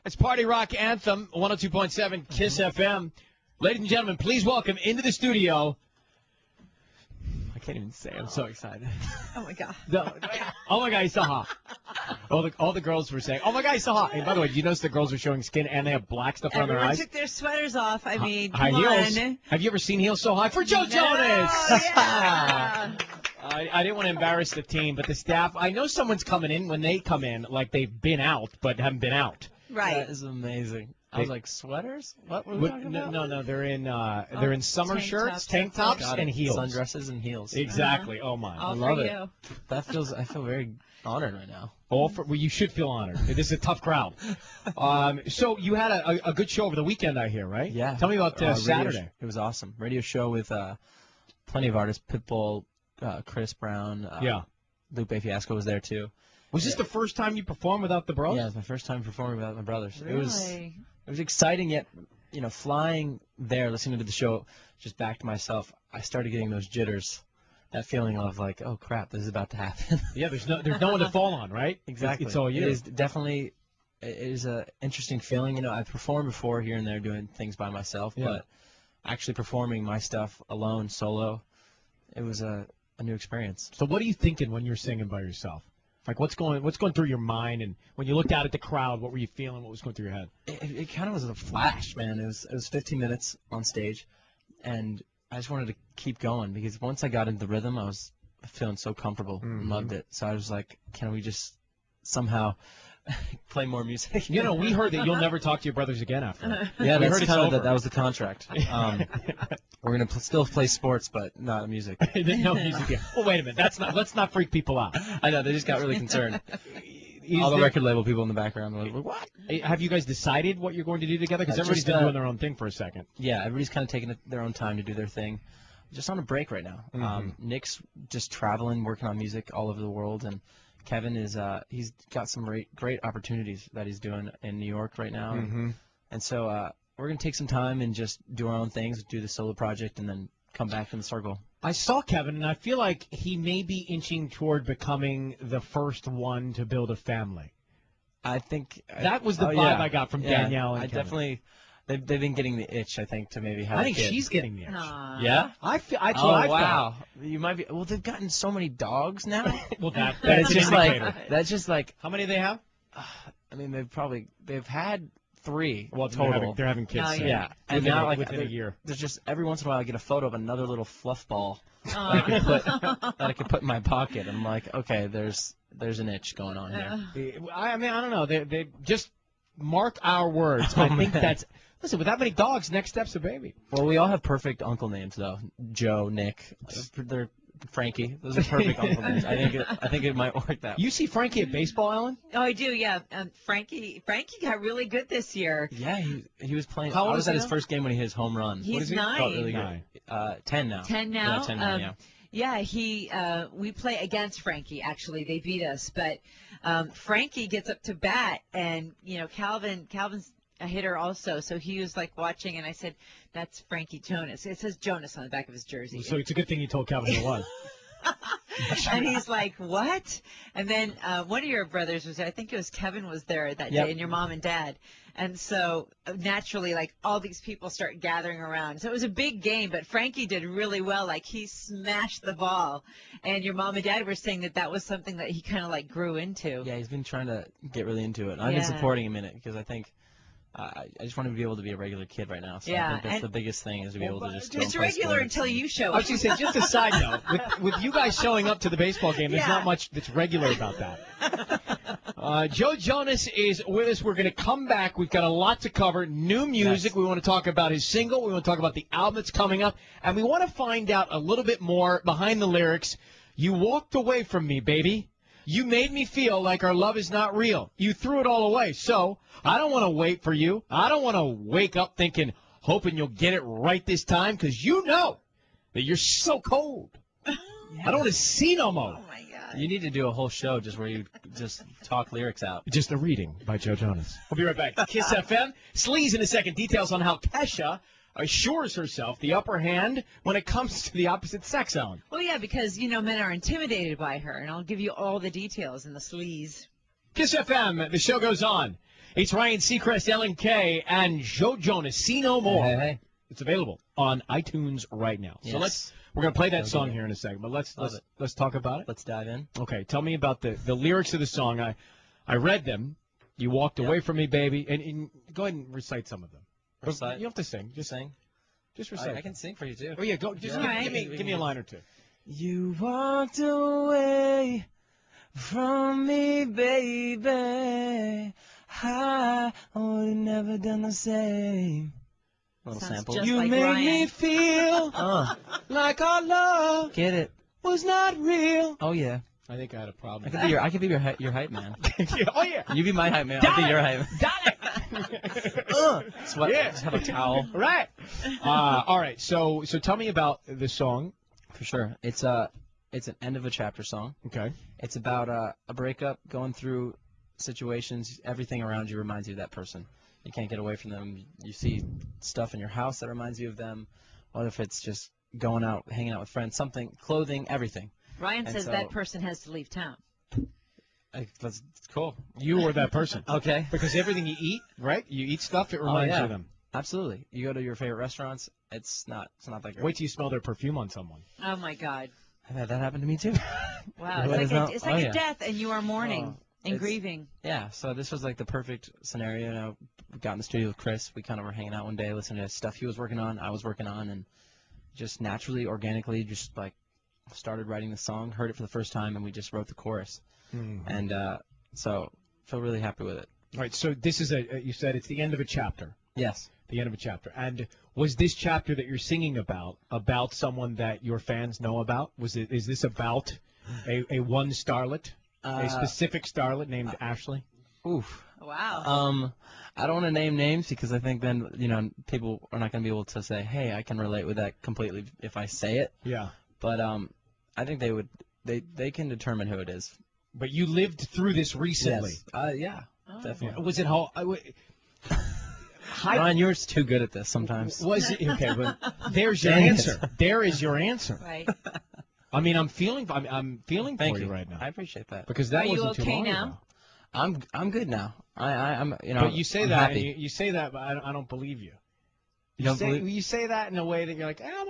It's Party Rock Anthem, 102.7 KISS FM. Ladies and gentlemen, please welcome into the studio. I can't even say. I'm so excited. Oh, my God. Oh, my God, he's so hot. All the girls were saying, oh, my God, he's so hot. And by the way, did you notice the girls are showing skin and they have black stuff on their eyes? Everyone took their sweaters off. I mean, high come heels. on. Have you ever seen heels so high? For Jonas! Yeah. I didn't want to embarrass the team, but the staff, I know someone's coming in when they come in like they've been out but haven't been out. Right. That is amazing. I was like, sweaters? What were we talking about? No, they're in summer shirts, tank tops, and heels. Sundresses and heels. Exactly. Oh, my. All I for love it. you. I feel very honored right now. Well, you should feel honored. This is a tough crowd. So you had a good show over the weekend, I hear, right? Yeah. Tell me about Saturday. It was awesome. Radio show with plenty of artists. Pitbull, Chris Brown. Lupe Fiasco was there, too. Was this the first time you performed without the bros? Yeah, it was my first time performing without my brothers. Really? It was exciting, yet, flying there, listening to the show, just back to myself, I started getting those jitters, that feeling of like, oh crap, this is about to happen. Yeah, there's no one to fall on, right? Exactly. It's all you. It is an interesting feeling. I've performed before here and there doing things by myself, but actually performing my stuff alone, solo, it was a new experience. So what are you thinking when you're singing by yourself? Like, what's going through your mind, and when you looked out at the crowd, what were you feeling? What was going through your head? It kind of was a flash, man. It was 15 minutes on stage, and I just wanted to keep going because once I got into the rhythm, I was feeling so comfortable and loved it. So I was like, can we just somehow play more music? We heard that you'll never talk to your brothers again after that. Yeah, we that's heard kind of that was the contract. We're gonna still play sports, but not music. No music yet. Well, wait a minute. Let's not freak people out. I know, they just got really concerned. All the record label people in the background were like, what? Have you guys decided what you're going to do together? Because everybody's been doing their own thing for a second. Yeah, everybody's kind of taking their own time to do their thing. Just on a break right now. Nick's just traveling, working on music all over the world, and Kevin is he's got some great opportunities that he's doing in New York right now. And so we're going to take some time and just do our own things, do the solo project, and then come back in the circle. I saw Kevin, and I feel like he may be inching toward becoming the first one to build a family. I think that was the vibe I got from Danielle and Kevin. Definitely. They've been getting the itch, I think, to maybe have. I think a kid. she's getting the itch. Yeah, I wow. You might be. Well, they've gotten so many dogs now. Well, that's just like how many they have? I mean, they've had 3 total. They're having kids. Yeah, and now within a year. There's just every once in a while I get a photo of another little fluff ball that I could put in my pocket. I'm like, okay, there's an itch going on here. I mean, I don't know. They just mark our words. I think that's. Listen, with that many dogs, next step's a baby. Well, we all have perfect uncle names, though. Joe, Nick, they're Frankie. Those are perfect uncle names. I think it might work that way. You see Frankie at baseball, Ellen? Oh, I do, yeah. Frankie got really good this year. Yeah, he was playing. How old I was is he at his now? first game when he hit his home run. He's What is he? 9. Felt really good. 10 now. 10 now? Yeah, 10 now, Yeah, we play against Frankie, actually. They beat us. But Frankie gets up to bat, and, Calvin's a hitter also, so he was like watching, and I said, that's Frankie Jonas. It says Jonas on the back of his jersey. So it's a good thing you told Calvin who it was. And he's like, what? And then one of your brothers was there. I think it was Kevin was there that day, and your mom and dad. And so naturally, like, all these people start gathering around. So it was a big game, but Frankie did really well. Like, he smashed the ball. And your mom and dad were saying that was something that he kind of, like, grew into. Yeah, he's been trying to get really into it. I've been supporting him in it because I think I just want to be able to be a regular kid right now. So I think that's the biggest thing is to be able to just go It's and play regular sports. until you show up. I was going to say, just a side note, with you guys showing up to the baseball game, there's not much that's regular about that. Joe Jonas is with us. We're going to come back. We've got a lot to cover. New music. Yes. We want to talk about his single. We want to talk about the album that's coming up. And we want to find out a little bit more behind the lyrics. You walked away from me, baby. You made me feel like our love is not real. You threw it all away. So I don't want to wait for you. I don't want to wake up thinking, hoping you'll get it right this time, because you know that you're so cold. I don't want to see no more. Oh, my God. You need to do a whole show just where you just talk lyrics out. Just a reading by Joe Jonas. We'll be right back. KISS FM. Sleaze in a second. Details on how Kesha assures herself the upper hand when it comes to the opposite sex zone. Well, yeah, because, men are intimidated by her, and I'll give you all the details in the sleaze. KISS FM, the show goes on. It's Ryan Seacrest, LNK, and Joe Jonas. See No More. Hey. It's available on iTunes right now. Yes. So we're going to play that song here in a second, but let's talk about it. Let's dive in. Okay, tell me about the lyrics of the song. I read them. You walked away from me, baby, and go ahead and recite some of them. Recite? You don't have to sing. Just sing. Just recite. I can sing for you too. Oh yeah, go. Just give me a line or two. You walked away from me, baby. I would have never done the same. Little Sounds sample. just You like made Ryan. me feel like our love Get it? was not real. Oh yeah. I think I had a problem. I could be your hype man. Oh yeah. You be my hype man. I'll be your hype. Darling. Sweat. Yeah. Just have a towel. Right. All right. So tell me about the song. For sure. It's an end of a chapter song. Okay. It's about a breakup, going through situations. Everything around you reminds you of that person. You can't get away from them. You see stuff in your house that reminds you of them. What if it's just going out, hanging out with friends, something, clothing, everything. Ryan And says so- that person has to leave town. That's cool. You or that person. Okay. Because everything you eat, right? You eat stuff, it reminds you of them. Absolutely. You go to your favorite restaurants. It's not that great. Wait till you smell their perfume on someone. Oh my God! I've had that happen to me too. Wow, What it's is like that? it's Oh, like yeah. a death, and you are mourning and it's- grieving. Yeah, so this was like the perfect scenario. You know, we got in the studio with Chris. We kind of were hanging out one day, listening to stuff he was working on, I was working on, and just naturally, organically, just like started writing the song, heard it for the first time, and we just wrote the chorus. Mm-hmm. And so feel really happy with it. All right. So this is you said it's the end of a chapter. Yes. The end of a chapter. And was this chapter that you're singing about someone that your fans know about? Is this about a one starlet, a specific starlet named Ashley? Oof. Wow. I don't want to name names because I think then people are not going to be able to say, hey, I can relate with that completely if I say it. Yeah. But I think they can determine who it is. But you lived through this recently. Yes. Yeah. Definitely. Was it how? Ryan, you're too good at this sometimes. Was it okay? But there's your Dang it. answer. There is your answer. Right. I mean, I'm feeling Thank for you you right now I appreciate that. because that Are you wasn't too okay long now? ago. I'm good now. I'm But you say I'm that, happy. and you say that, but I don't believe you. You don't believe? You say that in a way that you're like, I'm